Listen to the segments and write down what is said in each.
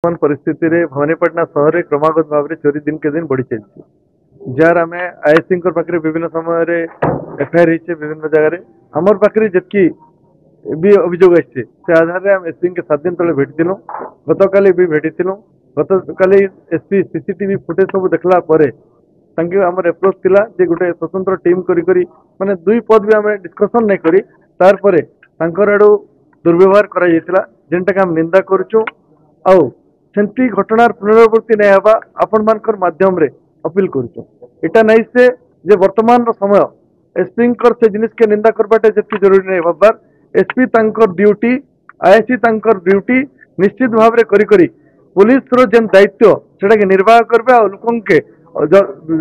वर्तमान परिस्थिति रे भवानीपटना शहर में क्रमागत भाव में चोरी दिन के दिन बढ़ी चलती जार आम आईएससी पाखे विभिन्न समय एफआईआर होते विभिन्न जगह आमर पाखे जितकी भी अभियोग आसी से आधार में आम एसपी के 7 दिन तले भेटिलु गत काली भी भेटिलु गत काली एसपी सीसीटीवी फुटेज सब देखला आमर एप्रोच थिला जे गोटे स्वतंत्र टीम करी माने दुई पद भी आम डिस्कसन नहीं करी तार परे तांकर आड़ू दुर्व्यवहार करा जेंटा के आम निंदा करूचु आउ सेंती घटनार पुनरावृत्ति नहीं हवा आपण मानकर माध्यम रे अपील करूचु एटा नहीं से जे वर्तमान रो समय एसपी से जिनिस के निंदा करबाटे जति जरूरी नहीं हबार एसपी तांकर ड्यूटी आईएससी तांकर ड्यूटी निश्चित भाव रे करी पुलिस रो जेन दायित्व सेटा के निर्वाह करबे आ लोकन के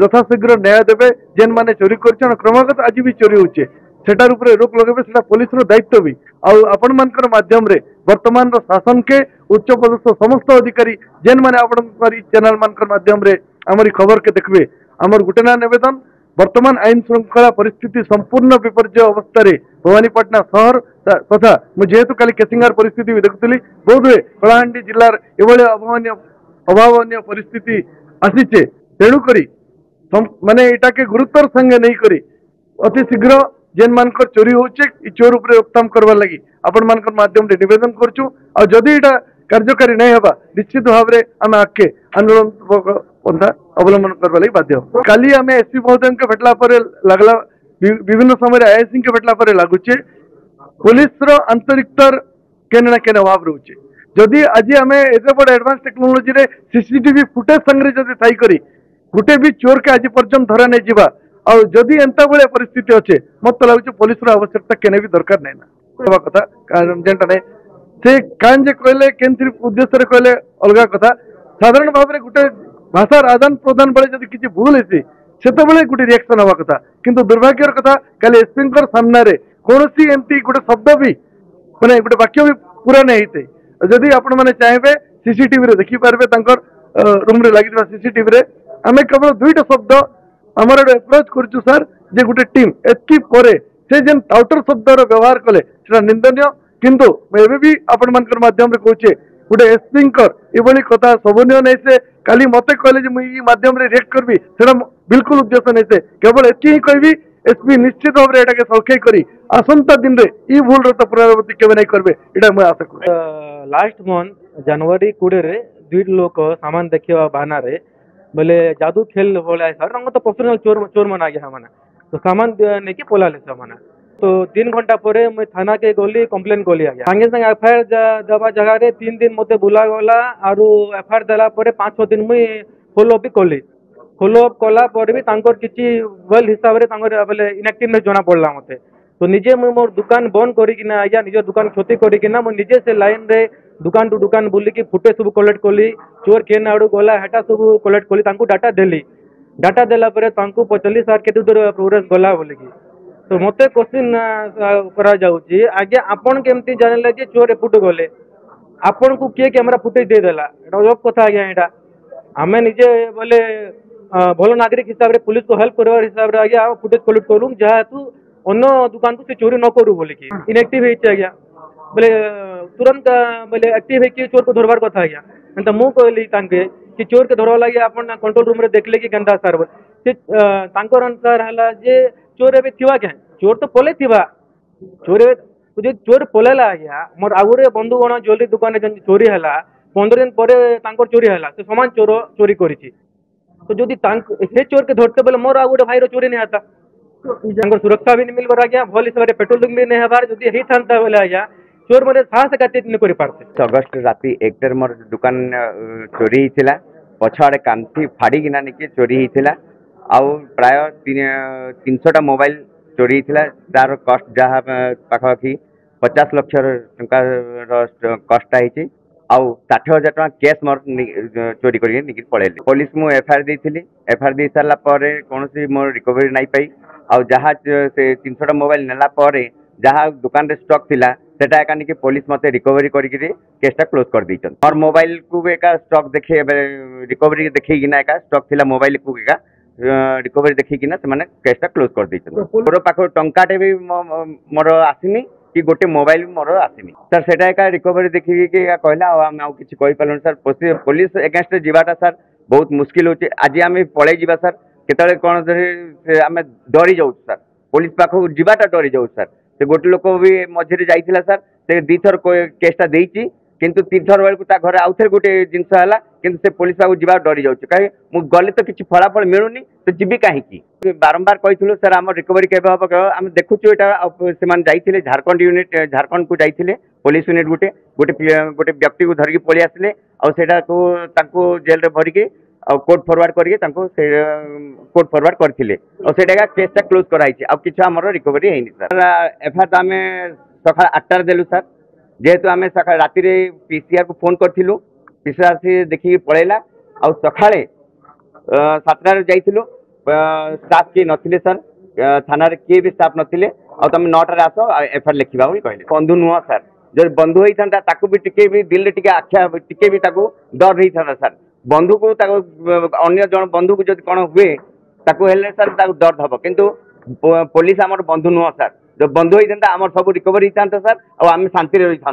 यथाशीघ्र न्याय देबे जेन माने चोरी करछन क्रमागत आज भी चोरी होचे सेटार उपरे रोक लगेबे सेटा पुलिस रो दायित्व भी आपण मानकर माध्यम रे वर्तमान रो शासन के उच्च पदस्थ समस्त अधिकारी जेन माने आपण चैनल मानकर माध्यम रे हमारी खबर के देखबे हमर गुटेना निवेदन वर्तमान आईन श्रृंखला परिस्थिति संपूर्ण विपर्य अवस्था रे भवानीपटना शहर तथा जेहेतु काली केसिंगार परिस्थिति भी देखुली बोध हुए कलाहांडी जिलार एभली अभावनीय परिस्थिति आसीचे तेणुकरी माने एटा के गुरुत्वर संगे नहीं करी अति शीघ्र जेन मानकर चोरी होचे ई चोर उपरे रोकथाम करवा लगी आपण मानकर माध्यम रे निवेदन करछु आ जदि एटा कार्यकारी नहीं हबा निश्चित भाव रे आम आके आंदोलन पंथा अवलंबन करवा लगी बाध्य काली आम एसपी महोदय के भेटला परे लागला विभिन्न समय आईएससी के भेटला परे लागुचे पुलिस रो आंतरिकतार केने ना केने अभाव रहउचे जदि आज आम एते बड़ एडवांस टेक्नोलोजी रे सीसीटीवी फुटेज संगे जदि थाई करी गुटे भी चोर के आज पर्यंत धरा नहीं जीवा और जदि एंता बड़े परिस्थिति अच्छे मत लगे पुलिस आवश्यकता केने भी दरकार नहीं ना कथा जेनटा नहीं से कान जे कहले केन उद्देश्य कहले अलग कथा साधारण भाव में गोटे भाषार आदान प्रदान बेले जब किसी भूल होती से गोटे रिएक्शन हवा कथा किंतु दुर्भाग्यर कथा काली एसपी सामने कौन एमती गोटे शब्द भी माने गोटे वाक्य भी पूरा नहीं होते जदि आपण मैंने चाहे सीसीटीवी देखिपारे रूम रे लगी सीसीटीवी रे आम केवल दुईटा शब्द आमर एप्रोच करूँ सर जे गोटे टीम एतकी परे से जेन टाउटर शब्दर व्यवहार कले सेटा निंदनीय किंतु एबे भी आपण मानकर माध्यम रे कहूचे गोटे एसपी ये कथा शोभनीय नहीं से काली मते कहले जे मुई माध्यम रे रिएक्ट करबी सेटा बिल्कुल उद्देश्य नहीं से केवल एतकी ही कहबी एसपी निश्चित भाव रे एटाके सलखै करी आसंता दिन रे ई भूल रो तो पुनरावृत्ति केबे नहीं करबे एटा मैं आशा करू लास्ट मंथ जनवरी 20 रे दुई लोक सामान देखिवा बहाना रे बोले जादू खेल बोला सर रंग तो प्रोफेशनल चोर मन आ गया मैंने तो सामान नहीं कि पोला ले मैंने तो 3 घंटा पर मुझे थाना के गली कंप्लेन कली आ गया संगे संगे एफआईआर देवा जगह 3 दिन मत बुला गला और एफआईआर देला 5-6 दिन मुई फॉलोअप भी कली फॉलोअप कला भी किसी वेल हिसाब से बोले इनएक्टिवनेस जना पड़ा मत तो निजे मुझे मोर दुकान बंद करना आज्ञा निज दुकान क्षति करना मुझे निजे से लाइन रे दुकान टू दुकान बुलिकी फुटेज सब कलेक्ट कली चोर केन आड़ू गला हेटा सब कलेक्ट कली डाटा देली डाटा देला परे तांकू पचली सर केते दूर प्रोग्रेस गला बोलिकी तो मते क्वेश्चन करा जाउची आगे आपण केमती जानले जे चोर एपुट गले आपण को किए कैमरा फुटेज दे देला एटा जब कथा आज्ञा एटा आमे निजे बोले भलो नागरिक हिसाब रे पुलिस को हेल्प करवार हिसाब रे आज्ञा फुटेज कलेक्ट करूं जहा तू अन्य दुकान को से चोरी न करू बोलिकी इनएक्टिव हेचे आज्ञा बोले तुरंत बोले एक्टिव है कि चोर को धरबार कथा आज्ञा एंता मु कहली तांके कि चोर के धरवा लगे आपण कंट्रोल रूम रे देखले कि केनता सर से तांकर अनुसार हला जे चोर एबे थिवा के चोर तो पले थिवा चोर जे चोर पलेला आज्ञा मोर आगुरे बंधु गण ज्वेलरी दुकान रे चोरी हला 15 दिन परे तांकर चोरी हला से समान चोर चोरी करिछि तो जदि से चोर के धरते बोले मोर आगुरे भाई रो चोरी नहीं आता तांकर सुरक्षा भी नहीं मिलबार आज्ञा भल हिसाब रे पेट्रोलिंग भी नहीं हबार जदि हेई थांता बोले आज्ञा चोर मैंने साहस काटे नहीं कर पारते अगस्त राति 1 मोर दुकान चोरी होता पछाड़े कांथी फाड़ी किना नहीं चोरी होता आउ प्राय 300टा मोबाइल चोरी होता तार कस्ट जहाँ पाखापाखि 50 लाख टंका कष्टा होती आउ 60,000 टका कैश मोर चोरी कर पड़े पुलिस मु एफआईआर देती एफआईआर दे सारापर कौन मोर रिकवरी नहीं पाई आउ जहाँ से 300टा मोबाइल नेला जहाँ दुकान रे स्टॉक थिला सेटा एका निके पुलिस मते रिकवरी करिकि केसटा क्लोज कर दैछन और मोबाइल को एका स्टॉक देखे रिकवरी देखै किना एका स्टॉक थिला मोबाइल को एका रिकवरी देखै किना से माने केसटा क्लोज कर दैछन मोर पाखो टंकाटे भी मोर आसिनी कि गोटे मोबाइल मोर आसनी सर सेटा एका रिकवरी देखिए कहला आम आउ किसी कहि पालुन सर पुलिस एगेंस्ट जीवाटा सर बहुत मुश्किल होचे आज आम पळै जीवा सर केतले कोन आम डरी जाऊ सर पुलिस पाखक जीवाटा डरी जाऊ सर से गोटे लोक भी मझे जाइथिला सर से दी थर केसटा देइची किंतु तीन थर बेलू घर आउ थे गोटे जिनस है किंतु से पुलिस पाक जीवा डरी जाऊँ कहीं मुझे गले तो किसी फलाफल मिलूनी तो जीवी कहीं बारंबार कही सर आम रिकवरी केवे हम आम देखुँ यहाँ से झारखंड यूनिट झारखंड को जाते पुलिस यूनिट गोटे गोटे गोटे व्यक्ति को धरिकी पलि आसिले आउ जेल रे भरिकी कोर्ट फरवर्ड करके कोर्ट फरवर्ड करते और केसटा क्लोज कराई आउ कि रिकवरी है सर एफआईआर तो आम सका 8टार देलु सर जेहेतु आम सका राति पीसीआर को फोन करूँ पीसीआर से देखिए पलैला आउ सका 7टार जाइलु स्टाफ किए नथिले सर थाना किए भी स्टाफ नथिले आउ तुम 9टार आस एफआईआर लिखा कहले बंधु नुह सर जो बंधु होता ताकू भी टिके भी दिल टिके आख्या टिके भी ताकू डर रही था सर बंधु को अन्य जन बंधु को जब कौन हुए ताकू हेले सर ताकू डर धब किंतु पुलिस आमर बंधु नुह सर जो बंधु होता आमर सब रिकवरी होता सर और आम शांति रही था।